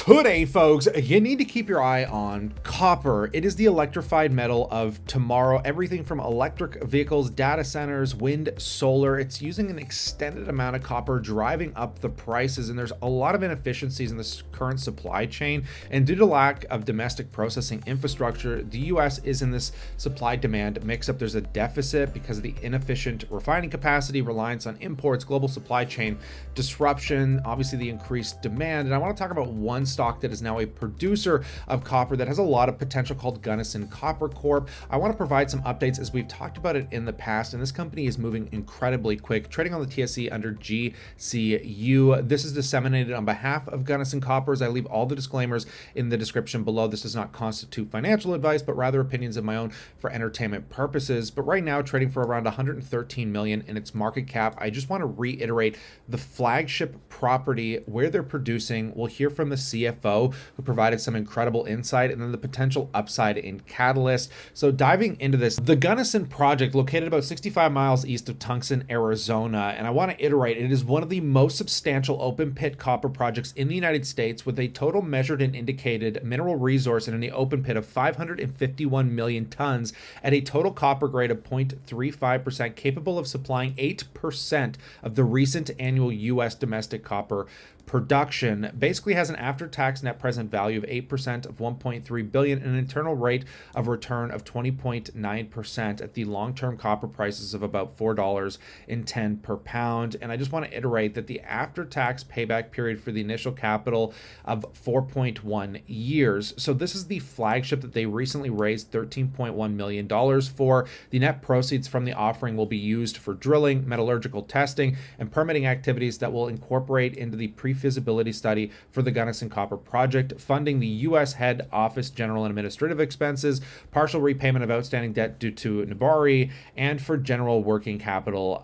Today, folks, you need to keep your eye on copper. It is the electrified metal of tomorrow. Everything from electric vehicles, data centers, wind, solar. It's using an extended amount of copper, driving up the prices. And there's a lot of inefficiencies in this current supply chain. And due to lack of domestic processing infrastructure, the US is in this supply-demand mix-up. There's a deficit because of the inefficient refining capacity, reliance on imports, global supply chain disruption, obviously the increased demand. And I want to talk about one stock that is now a producer of copper that has a lot of potential called Gunnison Copper Corp. I want to provide some updates as we've talked about it in the past, and this company is moving incredibly quick, trading on the TSX under GCU. This is disseminated on behalf of Gunnison Coppers. I leave all the disclaimers in the description below. This does not constitute financial advice, but rather opinions of my own for entertainment purposes. But right now, trading for around 113 million in its market cap. I just want to reiterate the flagship property where they're producing. We'll hear from the CFO, who provided some incredible insight, and then the potential upside in Catalyst. So diving into this, the Gunnison project, located about 65 miles east of Tucson, Arizona, and I want to iterate, it is one of the most substantial open pit copper projects in the United States, with a total measured and indicated mineral resource in the open pit of 551 million tons at a total copper grade of 0.35%, capable of supplying 8% of the recent annual US domestic copper production. Basically has an after-tax net present value of 8% of 1.3 billion and an internal rate of return of 20.9% at the long-term copper prices of about $4.10 per pound. And I just want to iterate that the after-tax payback period for the initial capital of 4.1 years. So this is the flagship that they recently raised $13.1 million for. The net proceeds from the offering will be used for drilling, metallurgical testing, and permitting activities that will incorporate into the pre-feasibility study for the Gunnison Copper Project, funding the U.S. head office general and administrative expenses, partial repayment of outstanding debt due to Nabari, and for general working capital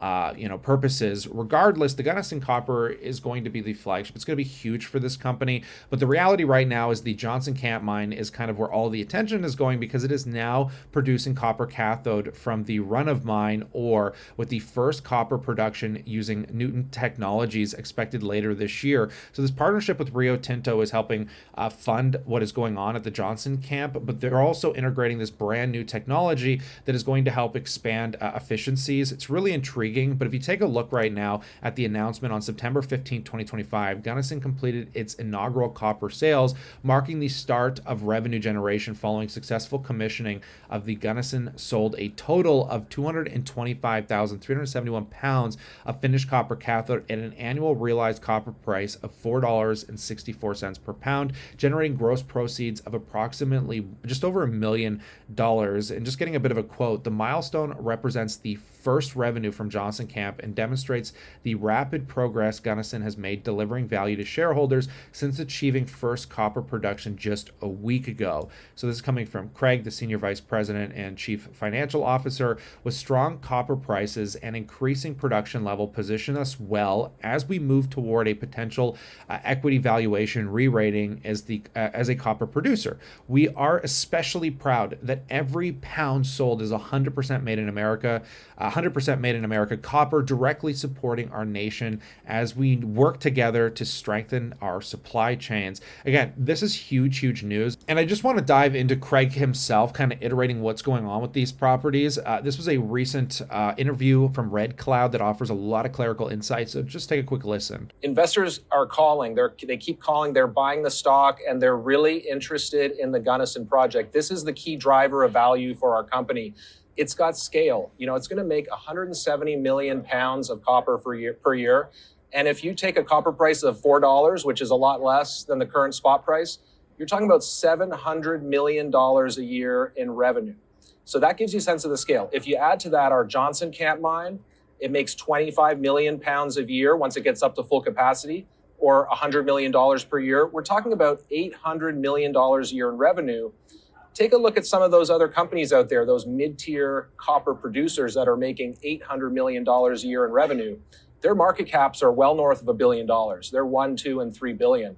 purposes. Regardless, the Gunnison Copper is going to be the flagship. It's going to be huge for this company, but the reality right now is the Johnson Camp mine is kind of where all the attention is going, because it is now producing copper cathode from the run of mine ore, with the first copper production using Newton technologies expected later this year. So this partnership with Rio Tinto is helping fund what is going on at the Johnson Camp, but they're also integrating this brand new technology that is going to help expand efficiencies. It's really intriguing, but if you take a look right now at the announcement on September 15, 2025, Gunnison completed its inaugural copper sales, marking the start of revenue generation following successful commissioning of the Gunnison sold a total of 225,371 pounds of finished copper cathode at an annual realized copper price of $4.64 per pound, generating gross proceeds of approximately just over $1 million. And just getting a bit of a quote, the milestone represents the first revenue from Johnson Camp and demonstrates the rapid progress Gunnison has made delivering value to shareholders since achieving first copper production just a week ago. So this is coming from Craig, the Senior Vice President and Chief Financial Officer. With strong copper prices and increasing production level, position us well as we move toward a potential equity valuation re-rating as a copper producer. We are especially proud that every pound sold is 100% made in America, 100% made in America copper, directly supporting our nation as we work together to strengthen our supply chains. Again, this is huge news, and I just want to dive into Craig himself, kind of iterating what's going on with these properties. This was a recent interview from Red Cloud that offers a lot of clerical insight, so just take a quick listen. Investors are calling. They keep calling. They're buying the stock, and they're really interested in the Gunnison project. This is the key driver of value for our company. It's got scale. It's going to make 170 million pounds of copper per year. And if you take a copper price of $4, which is a lot less than the current spot price, you're talking about $700 million a year in revenue. So that gives you a sense of the scale. If you add to that our Johnson Camp mine, it makes 25 million pounds a year once it gets up to full capacity, or $100 million per year. We're talking about $800 million a year in revenue. Take a look at some of those other companies out there, those mid-tier copper producers that are making $800 million a year in revenue. Their market caps are well north of $1 billion. They're 1, 2, and 3 billion.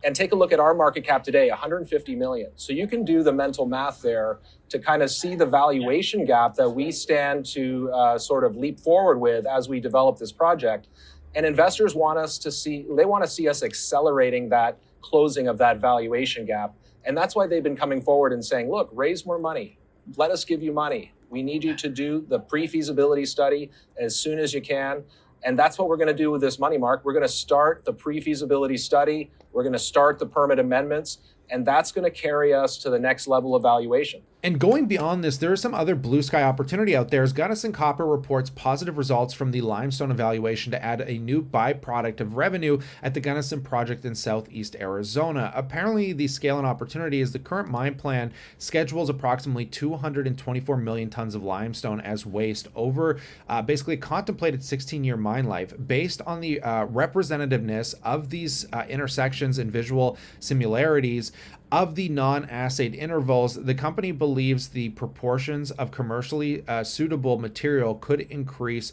And take a look at our market cap today, 150 million. So you can do the mental math there to kind of see the valuation gap that we stand to sort of leap forward with as we develop this project. And investors want us to see, they want to see us accelerating that closing of that valuation gap. And that's why they've been coming forward and saying, look, raise more money. Let us give you money. We need you to do the pre-feasibility study as soon as you can. And that's what we're going to do with this money, Mark. We're going to start the pre-feasibility study. We're going to start the permit amendments. And that's going to carry us to the next level of valuation. And going beyond this, there is some other blue sky opportunity out there as Gunnison Copper reports positive results from the limestone evaluation to add a new byproduct of revenue at the Gunnison project in southeast Arizona. Apparently, the scale and opportunity is the current mine plan schedules approximately 224 million tons of limestone as waste over basically a contemplated 16-year mine life. Based on the representativeness of these intersections and visual similarities, of the non-assayed intervals, the company believes the proportions of commercially suitable material could increase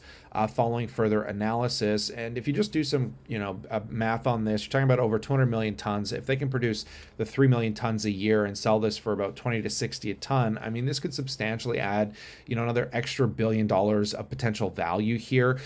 following further analysis. And if you just do some, math on this, you're talking about over 200 million tons. If they can produce the 3 million tons a year and sell this for about 20 to 60 a ton, I mean, this could substantially add, another extra $1 billion of potential value here.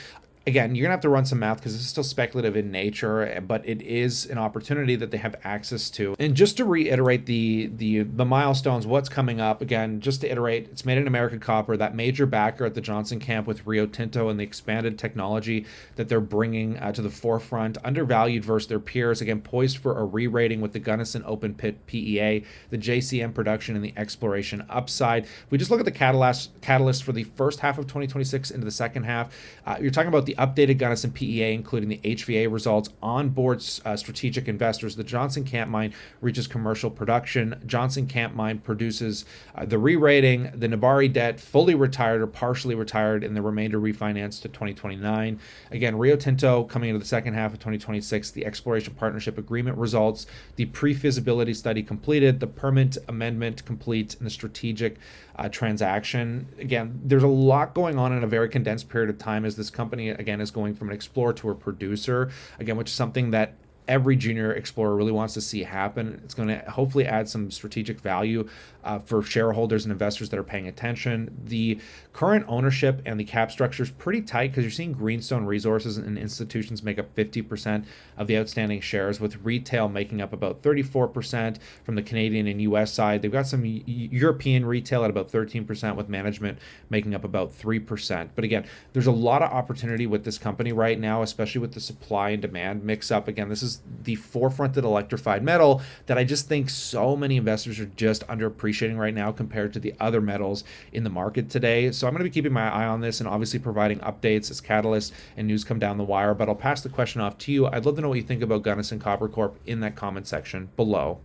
Again, you're gonna have to run some math because this is still speculative in nature, but it is an opportunity that they have access to. And just to reiterate the milestones, what's coming up, again, just to iterate, it's Made in America Copper, that major backer at the Johnson camp with Rio Tinto and the expanded technology that they're bringing to the forefront, undervalued versus their peers, again, poised for a re-rating with the Gunnison open pit PEA, the JCM production and the exploration upside. If we just look at the catalyst for the first half of 2026 into the second half, you're talking about the updated Gunnison PEA, including the HVA results, onboard strategic investors. The Johnson Camp Mine reaches commercial production. Johnson Camp Mine produces the re-rating, the Nabari debt fully retired or partially retired, and the remainder refinanced to 2029. Again, Rio Tinto coming into the second half of 2026, the exploration partnership agreement results, the pre-feasibility study completed, the permit amendment complete, and the strategic transaction. Again, there's a lot going on in a very condensed period of time as this company, again, is going from an explorer to a producer, again, which is something that every junior explorer really wants to see happen. It's going to hopefully add some strategic value for shareholders and investors that are paying attention. The current ownership and the cap structure is pretty tight because you're seeing Greenstone Resources and institutions make up 50% of the outstanding shares, with retail making up about 34% from the Canadian and US side. They've got some European retail at about 13%, with management making up about 3%. But again, there's a lot of opportunity with this company right now, especially with the supply and demand mix up. Again, this is the forefront of electrified metal that I just think so many investors are just underappreciating right now compared to the other metals in the market today. So I'm going to be keeping my eye on this and obviously providing updates as catalysts and news come down the wire. But I'll pass the question off to you. I'd love to know what you think about Gunnison Copper Corp in that comment section below.